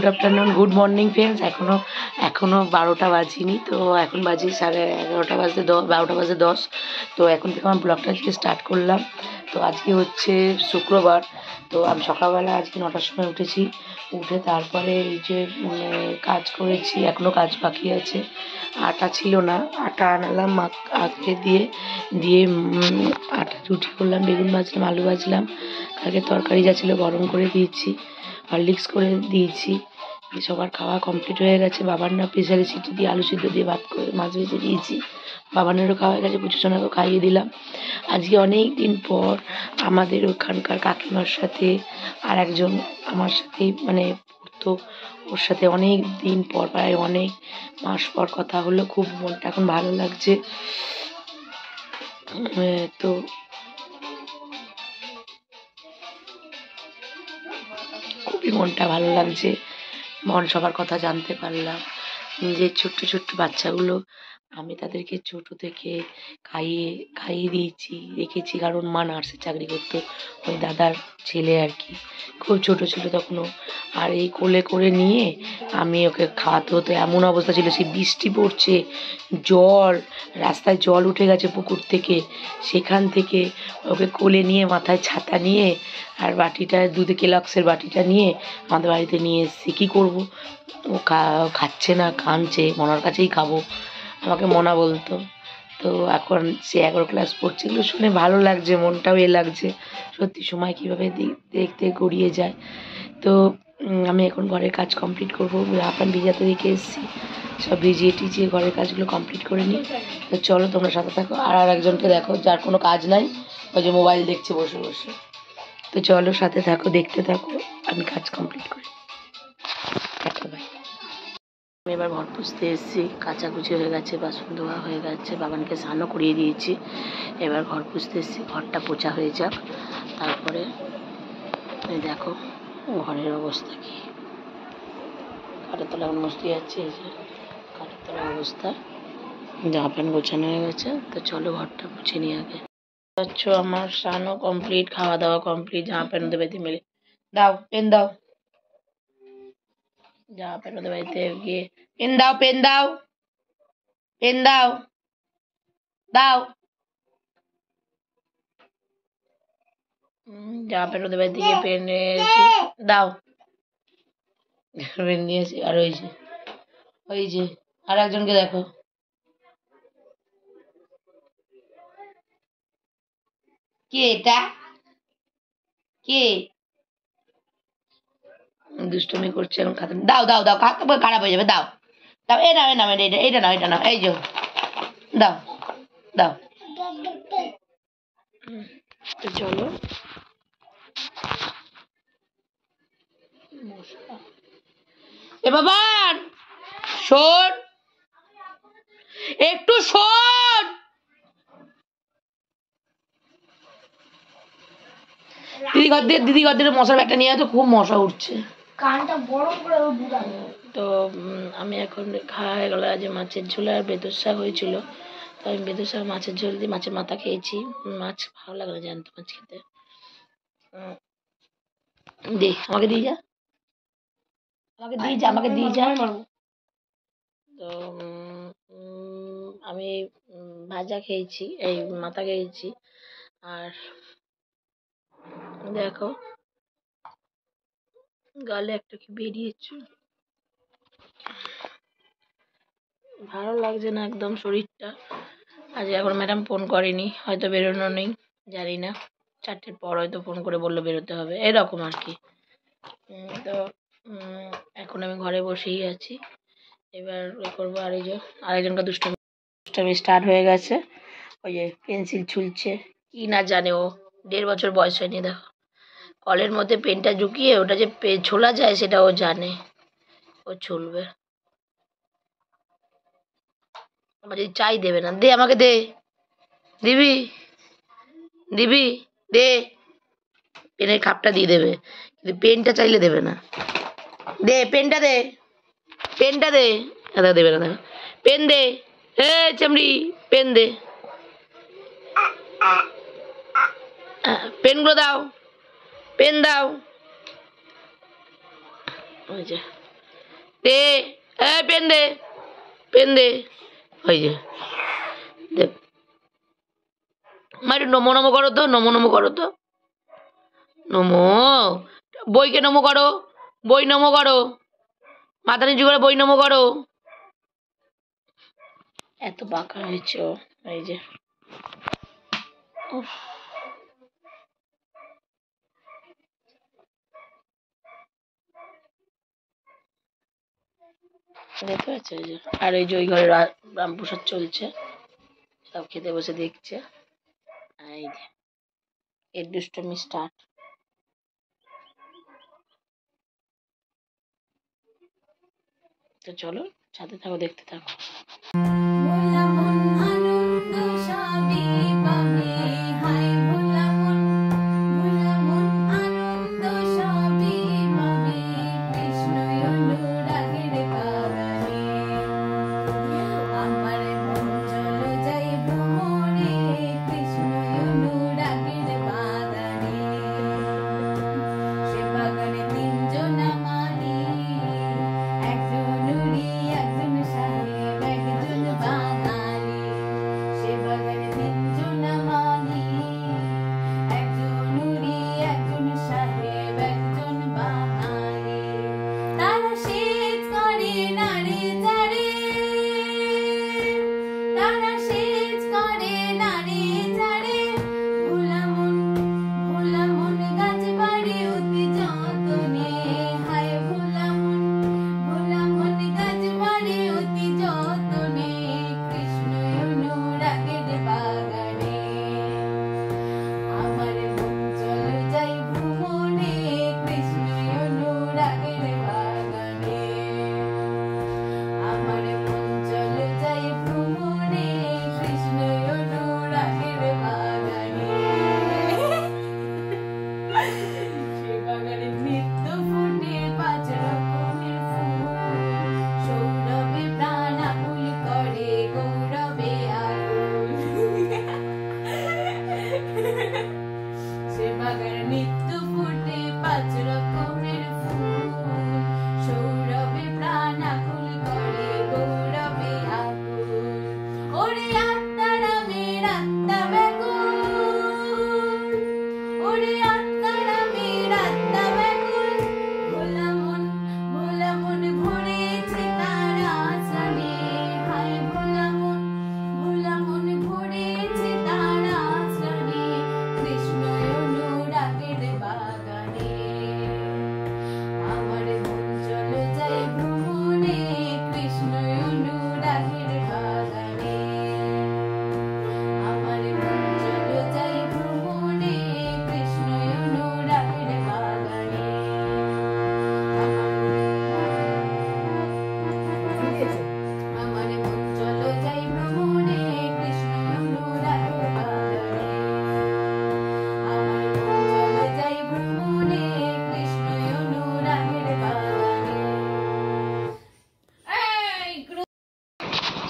Good afternoon, good morning friends. এখনো 12টা বাজিনি, তো এখন বাজে 11:30 বাজতে 12টা বাজে 10। তো এখন থেকে আমার ব্লগটা আজকে স্টার্ট করলাম। তো আজকে হচ্ছে শুক্রবার। তো আমি সকালবেলা আজকে 9টার সময় উঠেছি। উঠে তারপরে এই যে কাজ করেছি, এখনও কাজ বাকি আছে। আটা ছিল না, আটা আনালাম আগে দিয়ে আটা রুটি করলাম, বেগুন ভাজলাম, আলু ভাজলাম। কালকে তরকারি যা ছিল গরম করে দিয়েছি, হরলিক্স করে দিয়েছি। সবার খাওয়া কমপ্লিট হয়ে গেছে। বাবান্না প্রেসারে সিটি দিয়ে আলু সিদ্ধ দিয়ে ভাত করে মাছ ভেজে দিয়েছি। বাবানেরও খাওয়া হয়ে গেছে, পুচুসোনাকেও খাইয়ে দিলাম। আজকে অনেক দিন পর আমাদের ওখানকার কাকিমার সাথে আর একজন আমার সাথেই মানে পড়তো, ওর সাথে অনেক দিন পর, প্রায় অনেক মাস পর কথা হলো। খুব মনটা এখন ভালো লাগছে। তো খুবই মনটা ভালো লাগছে, সবার কথা জানতে পারলাম। যে ছোট্ট ছোট্ট বাচ্চাগুলো আমি তাদেরকে ছোট থেকে খাইয়ে দিয়েছি, রেখেছি। কারণ মা নার্সের চাকরি করতো, ওই দাদার ছেলে আর কি, খুব ছোট ছিল তখনও। আর এই কোলে করে নিয়ে আমি ওকে খাওয়াতে হতো। এমন অবস্থা ছিল, সে বৃষ্টি পড়ছে, রাস্তায় জল উঠে গেছে পুকুর থেকে, সেখান থেকে ওকে কোলে নিয়ে মাথায় ছাতা নিয়ে আর বাটিটা দুধে কেলক্সের বাটিটা নিয়ে আমাদের বাড়িতে নিয়ে এসেছি। কী করবো, ও খাচ্ছে না, কাঁদছে, মনার কাছেই খাবো আমাকে মনা বলতো। তো এখন সে 11 ক্লাস পড়ছে। এগুলো শুনে ভালো লাগছে, মনটাও লাগছে। সত্যি সময় কীভাবে দেখতে গড়িয়ে যায়। তো আমি এখন ঘরের কাজ কমপ্লিট করবো। জামা ভিজাতে রেখে এসেছি, সব ভিজিয়ে ঘরের কাজগুলো কমপ্লিট করে নিই। তো চলো তোমরা সাথে থাকো। আর একজনকে দেখো, যার কোনো কাজ নাই, ওই যে মোবাইল দেখছে বসে বসে। তো চলো সাথে থাকো, দেখতে থাকো, আমি কাজ কমপ্লিট করি। ভাই, আমি এবার ঘর পুছতে এসেছি। কাচাকুচি হয়ে গেছে, বাসন ধোয়া হয়ে গেছে, বাবানকে স্নানও করিয়ে দিয়েছি। এবার ঘর পুছতে এসেছি, ঘরটা পোছা হয়ে যাক, তারপরে দেখো ঘরের অবস্থা কি। কাঠের তলা এখন মস্তি যাচ্ছে, এই যে কাঠের তলার অবস্থা। জামা প্যান্ট গোছানো হয়ে গেছে। তো চলো ঘরটা মুছে নিই আগে। আচ্ছা, আমার স্নানও কমপ্লিট, খাওয়া দাওয়া কমপ্লিট, জামা প্যান্ট ওদের বাড়িতে মেলে দাও, পেন দাও, জামা প্যান্ট ওদের বাড়িতে গিয়ে পেন দাও, পেন দাও, পেন দাও, দাও। জামা প্যান্ট ওদের বাড়িতে গিয়ে পেন দাও, পেন দিয়েছি। আর ওই যে আর একজনকে দেখো, কে এটা, কে দুষ্টুমি করছে এখন? খাতে দাও, দাও, দাও, খারাপ হয়ে যাবে, দাও, দাও, এটা নাও, এটা নাও, এটা নাও, এই যে দাও, দাও। তো চলো, এ বাবার শোন, একটু শোন। দিদি ঘর থেকে মশার ব্যাগটা নিয়ে তো খুব মশা উঠছে, কানটা বড় করে। তো আমি এখন খাওয়া হয়ে গেলো। আজ মাছের ঝোল আর বেদর শাক হয়েছিল, তো আমি বেদর শাক মাছের ঝোল দিয়ে মাছের মাথা খেয়েছি। মাছ ভালো লাগে না, জ্যান্ত মাছ খেতে। দে আমাকে দিয়ে যা, আমাকে দিয়ে যা। তো আমি ভাজা খেয়েছি, এই মাথা খেয়েছি। আর দেখো গালে একটা কি বেরিয়েছে, ভালো লাগছে না একদম শরীরটা। আজ এখন ম্যাডাম ফোন করেনি, হয়তো বেরোনো নেই, জানি না। 4টের পর হয়তো ফোন করে বললো বেরোতে হবে, এরকম আর কি। তো এখন আমি ঘরে বসেই আছি। এবার ওই করবো। আর এই যে আরেকজনকার দুষ্টামি স্টার্ট হয়ে গেছে। ওই যে পেন্সিল ছুলছে, কি না জানে ও, 1.5 বছর বয়স হয়নি। দেখো কলের মধ্যে পেনটা ঢুকিয়ে ওটা যে ছোলা যায় সেটা ও জানে, ও ছুলবে। আমার যদি চাই দেবে না, দে আমাকে, দে, দিবি, দিবি, দে। পেনের খাপটা দিয়ে দেবে, কিন্তু পেনটা চাইলে দেবে না। দে পেনটা, দে পেনটা, দে। দাদা দেবে না, দেখো পেন দে, এ চামড়ি, পেন দে, পেনগুলো দাও, পেন দাও। ওই যে দে, পেন দে, পেন দে। ওই যে দেখ, একটু নমো নমো করো তো, নমো নমো করো তো, নমো। বইকে নমো করো, বই নমো করো, মাথা নিচু করে বই নমো করো। এত বাঁকা হয়েছে ও, এই যে উফ। দেখতে পাচ্ছে এই যে, আর এই যে ওই ঘরে রামপ্রসাদ চলছে, সব খেতে বসে দেখছে। এই যে এর দুষ্টমি স্টার্ট। তো চলো সাথে থাকো, দেখতে থাকো।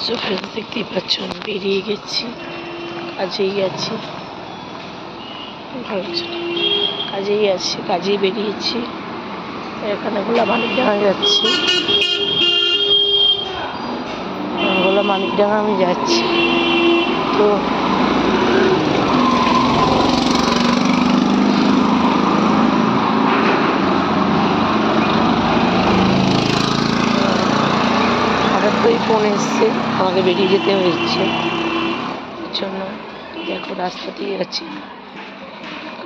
সো ফ্রেন্ডস, দেখতেই পাচ্ছ আমি বেরিয়ে গেছি, কাজেই গেছি, কাজেই আছি, কাজেই বেরিয়েছি। এখানে গোলা মানিকডাঙ্গা যাচ্ছি, গোলা মানিকডাঙ্গা আমি যাচ্ছি। তো ফোন এসছে, আমাকে বেরিয়ে যেতে হয়েছে, এর জন্য দেখো রাস্তা দিয়ে যাচ্ছি,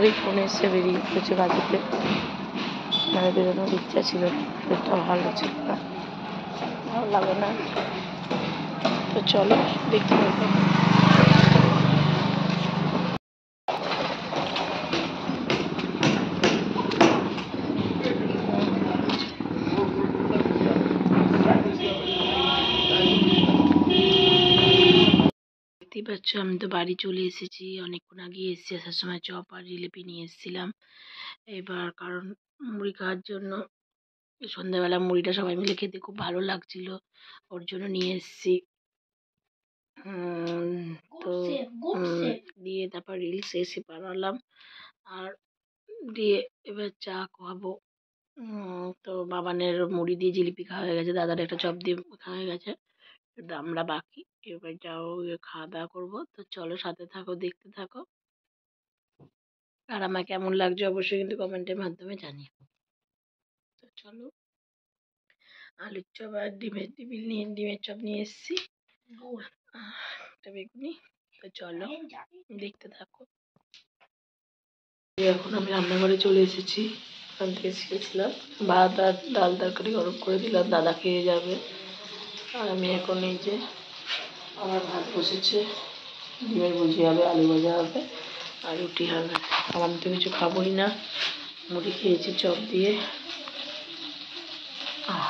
ওই ফোন এসছে, বেরিয়ে গেছে কাজেতে। মানে বেরোনোর ইচ্ছা ছিল, পেটটা ভালো ছিল না, ভালো লাগে না। তো চলো দেখতে পাবো। দেখতেই পাচ্ছ আমি তো বাড়ি চলে এসেছি, অনেকক্ষণ আগে এসেছি, আসার সময় চপ আর জিলিপি নিয়ে এসেছিলাম। এবার কারণ মুড়ি খাওয়ার জন্য সন্ধ্যাবেলা মুড়িটা সবাই মিলে খেতে খুব ভালো লাগছিল, ওর জন্য নিয়ে এসেছি। তো দিয়ে তারপর রিলস এসে বানালাম, আর দিয়ে এবার চা খাওয়াবো, তো বাবানের মুড়ি দিয়ে জিলিপি খাওয়া হয়ে গেছে, দাদার একটা চপ দিয়ে খাওয়া হয়ে গেছে, শুধু আমরা বাকি। এবার যাও খাওয়া দাওয়া করবো। তো চলো সাথে থাকো, দেখতে থাকো। আর আমার কেমন লাগছে অবশ্যই কিন্তু কমেন্টের মাধ্যমে জানিও। তো চলো, আলুর চপ আর ডিমের চপ নিয়ে এসেছি, একটা বেগুনি। তো চলো দেখতে থাকো। এখন আমি রান্নাঘরে চলে এসেছি, ওখান থেকে শিখেছিলাম ভাত আর ডাল তরকারি গরম করে দিলাম, দাদা খেয়ে যাবে। আর আমি এখন এই যে আমার ভাত বসেছে, ডিমের ভুজি হবে, আলু ভাজা হবে আর রুটি হবে। আর আমি তো কিছু খাবোই না, মুড়ি খেয়েছি চপ দিয়ে।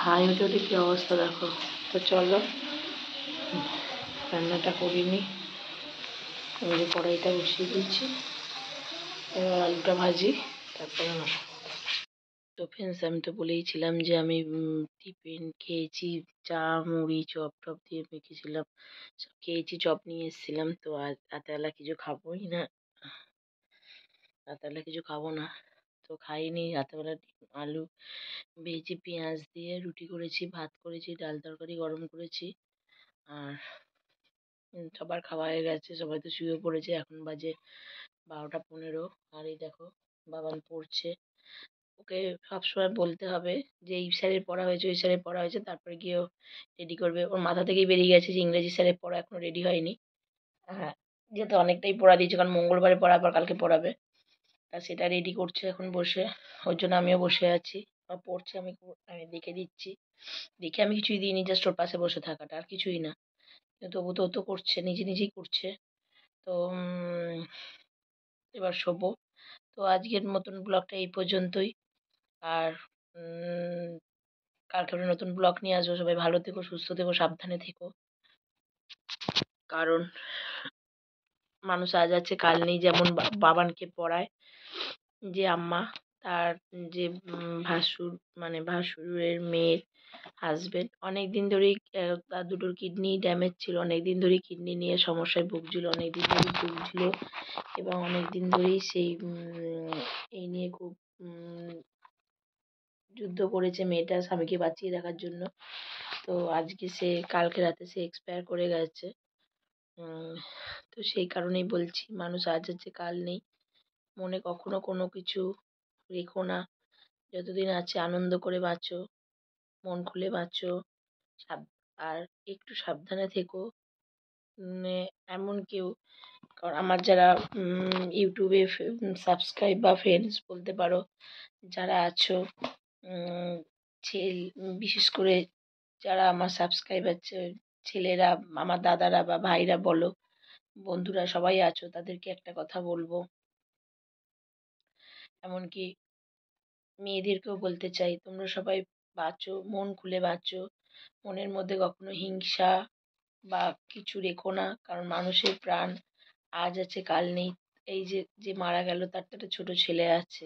হাই ওটা কি অবস্থা দেখো। তো চলো রান্নাটা করিনি, আমি যে কড়াইটা বসিয়ে দিচ্ছি, এবার আলুটা ভাজি, তারপরে আমার। তো ফ্রেন্ডস, আমি তো বলেইছিলাম যে আমি টিফিন খেয়েছি, চা মুড়ি চপ টপ দিয়ে মেখেছিলাম, সব খেয়েছি, চপ নিয়ে এসেছিলাম। তো আজ রাতেবেলা কিছু খাবোই না, রাতেবেলা কিছু খাবো না। তো খাইনি রাতেবেলা, আলু ভেজে পেঁয়াজ দিয়ে রুটি করেছি, ভাত করেছি, ডাল তরকারি গরম করেছি। আর সবার খাওয়া হয়ে গেছে, সবাই তো শুয়ে পড়েছে, এখন বাজে 12টা 15। আর এই দেখো বাবান পড়ছে, ওকে সবসময় বলতে হবে যে এই স্যারের পড়া হয়েছে, ওই স্যারের পড়া হয়েছে, তারপরে গিয়েও রেডি করবে। ওর মাথা থেকেই বেরিয়ে গেছে যে ইংরেজি স্যারের পড়া এখনো রেডি হয়নি। হ্যাঁ, যেহেতু অনেকটাই পড়া দিয়েছে, কারণ মঙ্গলবারে পড়া, আবার কালকে পড়াবে, তা সেটা রেডি করছে এখন বসে। ওর জন্য আমিও বসে আছি, ও পড়ছে, আমি আমি দেখে দিচ্ছি। দেখে আমি কিছুই দিইনি, জাস্ট ওর পাশে বসে থাকাটা, আর কিছুই না। কিন্তু তবু তো ও তো করছে, নিজে নিজেই করছে। তো এবার শোবো। তো আজকের মতন ব্লগটা এই পর্যন্তই। আর কালকে একটা নতুন ব্লগ নিয়ে আসবো। সবাই ভালো থেকো, সুস্থ থেকো, সাবধানে থেকো, কারণ মানুষ আজ আছে কাল নেই। যেমন বাবানকে পড়ায় যে আম্মা, তার যে ভাসুর, মানে ভাসুরের মেয়ের হাজবেন্ড, অনেক দিন ধরেই তার দুটোর কিডনি ড্যামেজ ছিল, অনেক দিন ধরেই কিডনি নিয়ে সমস্যায় ভুগছিল, অনেক দিন ধরেই ভুগছিল, এবং অনেক দিন ধরেই সেই এই নিয়ে খুব যুদ্ধ করেছে মেয়েটা স্বামীকে বাঁচিয়ে রাখার জন্য। তো আজকে সে, কালকে রাতে সে এক্সপায়ার করে গেছে। তো সেই কারণেই বলছি, মানুষ আজ আছে কাল নেই। মনে কখনো কোনো কিছু রেখো না, যতদিন আছে আনন্দ করে বাঁচো, মন খুলে বাঁচো, আর একটু সাবধানে থেকো। এমন কেউ, কারণ আমার যারা ইউটিউবে সাবস্ক্রাইব বা ফ্রেন্ডস বলতে পারো যারা আছো, বিশেষ করে যারা আমার সাবস্ক্রাইবার, ছেলেরা, আমার দাদারা বা ভাইরা বলো, বন্ধুরা সবাই আছো, তাদেরকে একটা কথা বলবো, এমনকি মেয়েদেরকেও বলতে চাই, তোমরা সবাই বাঁচো, মন খুলে বাঁচো, মনের মধ্যে কখনো হিংসা বা কিছু রেখো না, কারণ মানুষের প্রাণ আজ আছে কাল নেই। এই যে যে মারা গেল, তার তো একটা ছোট ছেলে আছে,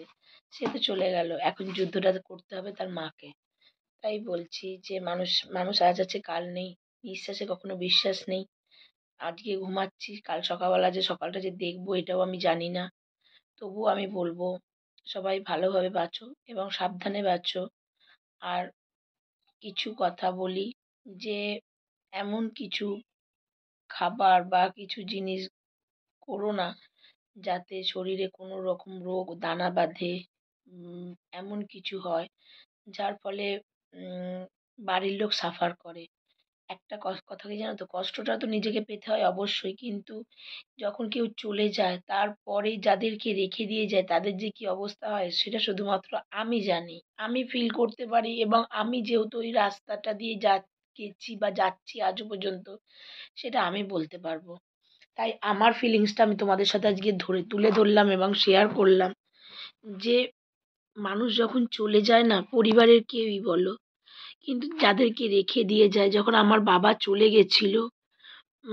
সে তো চলে গেল, এখন যুদ্ধটা করতে হবে তার মাকে। তাই বলছি যে মানুষ মানুষ আজ আছে কাল নেই, নিঃশ্বাসে কখনো বিশ্বাস নেই। আজকে ঘুমাচ্ছি, কাল সকালবেলা যে সকালটা যে দেখবো এটাও আমি জানি না। তবুও আমি বলবো সবাই ভালোভাবে বাঁচো এবং সাবধানে বাঁচো। আর কিছু কথা বলি, যে এমন কিছু খাবার বা কিছু জিনিস করো না যাতে শরীরে কোনো রকম রোগ দানা বাঁধে, এমন কিছু হয় যার ফলে বাড়ির লোক সাফার করে। একটা কথা কি জানো তো, কষ্টটা তো নিজেকে পেতে হয় অবশ্যই, কিন্তু যখন কেউ চলে যায় তারপরে যাদেরকে রেখে দিয়ে যায় তাদের যে কি অবস্থা হয় সেটা শুধুমাত্র আমি জানি, আমি ফিল করতে পারি, এবং আমি যেহেতু ওই রাস্তাটা দিয়ে গেছি বা যাচ্ছি আজও পর্যন্ত, সেটা আমি বলতে পারবো। তাই আমার ফিলিংসটা আমি তোমাদের সাথে আজকে তুলে ধরলাম এবং শেয়ার করলাম, যে মানুষ যখন চলে যায় না, পরিবারের কেউই বলো, কিন্তু যাদেরকে রেখে দিয়ে যায়, যখন আমার বাবা চলে গেছিল,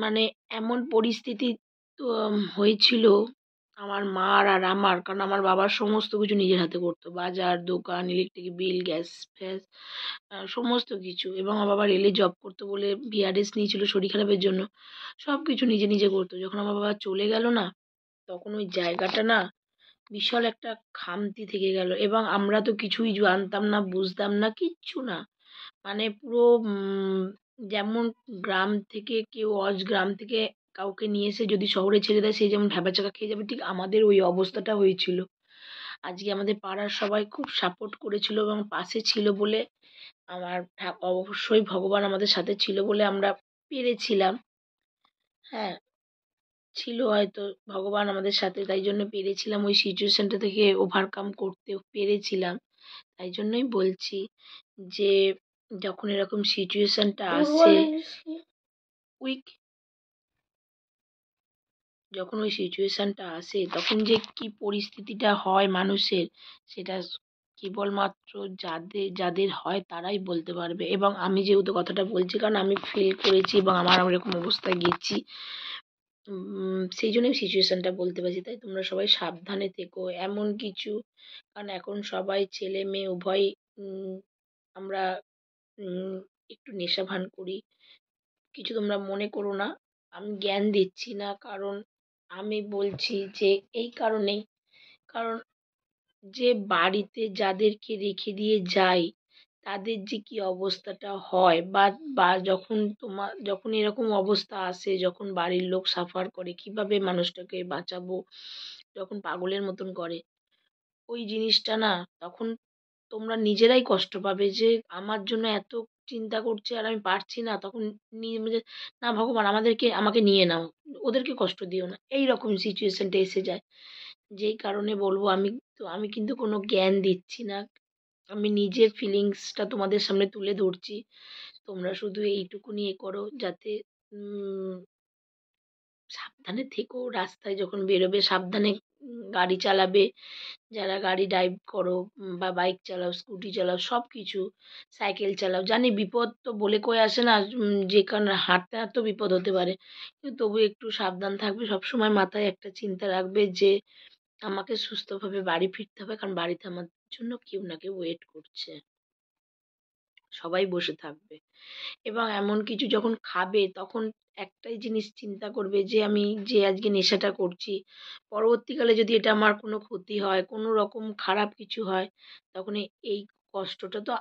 মানে এমন পরিস্থিতি তো হয়েছিল আমার মার আর আমার, কারণ আমার বাবার সমস্ত কিছু নিজের হাতে করতো, বাজার দোকান, ইলেকট্রিক বিল, গ্যাস ফ্যাস, সমস্ত কিছু। এবং আমার বাবা রেলে জব করতো বলে ভিআরএস নিয়েছিল শরীর খারাপের জন্য, সব কিছু নিজে নিজে করতো। যখন আমার বাবা চলে গেল না, তখন ওই জায়গাটা না বিশাল একটা খামতি থেকে গেল এবং আমরা তো কিছুই জানতাম না, বুঝতাম না, কিচ্ছু না। মানে পুরো যেমন গ্রাম থেকে কেউ গ্রাম থেকে কাউকে নিয়ে এসে যদি শহরে ছেড়ে দেয়, সে যেমন ভ্যাবাচ্যাকা খেয়ে যাবে, ঠিক আমাদের ওই অবস্থাটা হয়েছিল। আজকে আমাদের পাড়ার সবাই খুব সাপোর্ট করেছিল এবং পাশে ছিল বলে আমার অবশ্যই ভগবান আমাদের সাথে ছিল বলে আমরা পেরেছিলাম। হ্যাঁ, ছিল হয়তো ভগবান আমাদের সাথে, তাই জন্য পেরেছিলাম ওই সিচুয়েশনটা থেকে ওভারকাম করতে পেরেছিলাম। তাই জন্যই বলছি যে যখন এরকম সিচুয়েশনটা আসে, উইক যখন ওই সিচুয়েশনটা আসে তখন যে কি পরিস্থিতিটা হয় মানুষের, সেটা কেবলমাত্র যাদের যাদের হয় তারাই বলতে পারবে। এবং আমি যেহেতু কথাটা বলছি কারণ আমি ফিল করেছি এবং আমার এরকম অবস্থায় গেছি, সেই জন্যই সিচুয়েশনটা বলতে পারছি। তাই তোমরা সবাই সাবধানে থেকো এমন কিছু, কারণ এখন সবাই ছেলে মেয়ে উভয়ই আমরা একটু নেশা ভান করি। কিছু তোমরা মনে করো না, আমি জ্ঞান দিচ্ছি না, কারণ আমি বলছি যে এই কারণেই, কারণ যে বাড়িতে যাদেরকে রেখে দিয়ে যায় তাদের যে কি অবস্থাটা হয়, বা বা যখন এরকম অবস্থা আসে, যখন বাড়ির লোক সাফার করে কিভাবে মানুষটাকে বাঁচাবো, যখন পাগলের মতন করে ওই জিনিসটা না, তখন তোমরা নিজেরাই কষ্ট পাবে যে আমার জন্য এত চিন্তা করছে আর আমি পারছি না। তখন নিজে না ভগবান আমাকে নিয়ে নাও, ওদেরকে কষ্ট দিও না, এই রকম সিচুয়েশনটা এসে যায়। যেই কারণে বলবো, আমি কিন্তু কোনো জ্ঞান দিচ্ছি না, আমি নিজের ফিলিংসটা তোমাদের সামনে তুলে ধরছি। তোমরা শুধু এইটুকুনি করো যাতে সাবধানে থেকো, রাস্তায় যখন বেরোবে সাবধানে গাড়ি চালাবে। যারা গাড়ি ড্রাইভ করো বা বাইক চালাও, স্কুটি চালাও, সব কিছু, সাইকেল চালাও, জানি বিপদ তো বলে কয়ে আসে না, যে কারণে হাঁটতে হাঁটতেও বিপদ হতে পারে, কিন্তু তবু একটু সাবধান থাকবে। সবসময় মাথায় একটা চিন্তা রাখবে যে আমাকে সুস্থভাবে বাড়ি ফিরতে হবে, কারণ বাড়িতে আমার জন্য কেউ না কেউ ওয়েট করছে, সবাই বসে থাকবে। এবং এমন কিছু যখন খাবে তখন একটাই জিনিস চিন্তা করবে যে আমি যে আজকে নেশাটা করছি, পরবর্তীকালে যদি এটা আমার কোনো ক্ষতি হয়, কোনো রকম খারাপ কিছু হয়, তখন এই কষ্টটা তো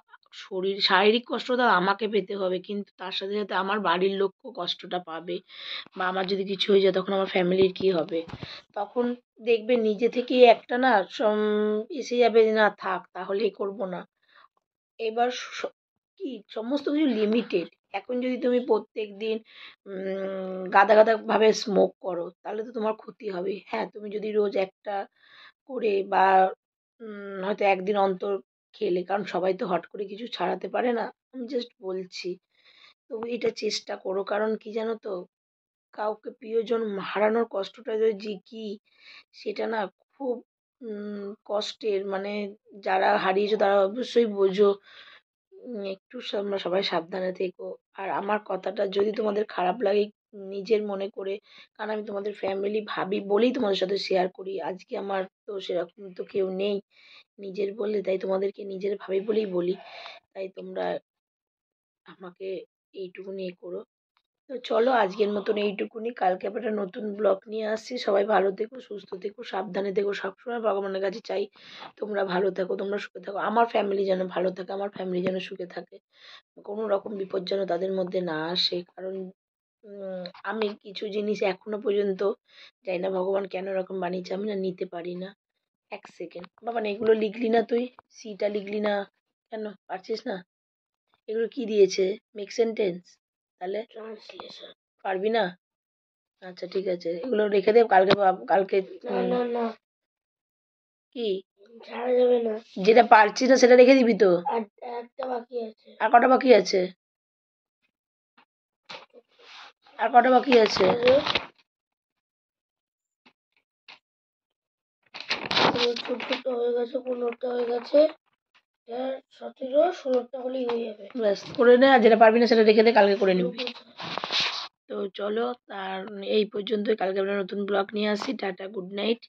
শারীরিক কষ্টটা আমাকে পেতে হবে, কিন্তু তার সাথে সাথে আমার বাড়ির লোকও কষ্টটা পাবে। বা আমার যদি কিছু হয়ে যায় তখন আমার ফ্যামিলির কী হবে? তখন দেখবে নিজে থেকেই একটা না এসে যাবে যে না থাক তাহলেই করব না। এবার কি সমস্ত কিছু লিমিটেড। এখন যদি তুমি প্রত্যেকদিন গাদা ভাবে স্মোক করো তাহলে তো তোমার ক্ষতি হবেই। হ্যাঁ, তুমি যদি রোজ একটা করে বা হয়তো একদিন অন্তর খেলে, কারণ সবাই তো হট করে কিছু ছাড়াতে পারে না। আমি জাস্ট বলছি। তবু এটা চেষ্টা করো, কারণ কি জানো তো? কাউকে প্রিয়জন হারানোর কষ্টটা যে কি সেটা না খুব কষ্টের। মানে যারা হারিয়েছো তারা অবশ্যই বোঝো। একটু তোমরা সবাই সাবধানে থেকো। আর আমার কথাটা যদি তোমাদের খারাপ লাগে নিজের মনে করে, কারণ আমি তোমাদের ফ্যামিলি ভাবি বলেই তোমাদের সাথে শেয়ার করি। আজকে আমার তো সেরকম তো কেউ নেই নিজের বলে, তাই তোমাদেরকে নিজের ভাবি বলেই বলি। তাই তোমরা আমাকে এইটুকুনি করো। তো চলো আজকের মতন এইটুকুনি। কালকে আবার একটা নতুন ব্লগ নিয়ে আসছি। সবাই ভালো থেকো, সুস্থ থেকো, সাবধানে থেকো। সবসময় ভগবানের কাছে চাই তোমরা ভালো থাকো, তোমরা সুখে থাকো। আমার ফ্যামিলি যেন ভালো থাকে, আমার ফ্যামিলি যেন সুখে থাকে। কোনো রকম বিপদ যেন তাদের মধ্যে না আসে। কারণ আমি কিছু জিনিস এখনো পর্যন্ত জানি না ভগবান কেন এরকম বানিয়েছে, আমি না নিতে পারি না। ১ সেকেন্ড। বাবান এগুলো লিখলি না তুই? সিটা লিখলি না কেন? পারছিস না? এগুলো কি দিয়েছে? Make sentence? তাহলে? ট্রান্সলেশন। পারবি না? আচ্ছা ঠিক আছে। এগুলো রেখে দে, কালকে কি? ছাড়া যাবে না। যেটা পারছিস না সেটা রেখে দিবি তো? একটা বাকি আছে। আর কটা বাকি আছে? আর কটা বাকি আছে? ১৪টা হয়ে গেছে, ১৫টা হয়ে গেছে, ১৭, ১৬টা হলেই হয়ে যাবে। ব্যাস করে নে, আর যেটা পারবি না সেটা রেখে দে, কালকে করে নিবি। তো চলো, আর এই পর্যন্তই। কালকে আমরা নতুন ব্লগ নিয়ে আসছি। Tata, good night.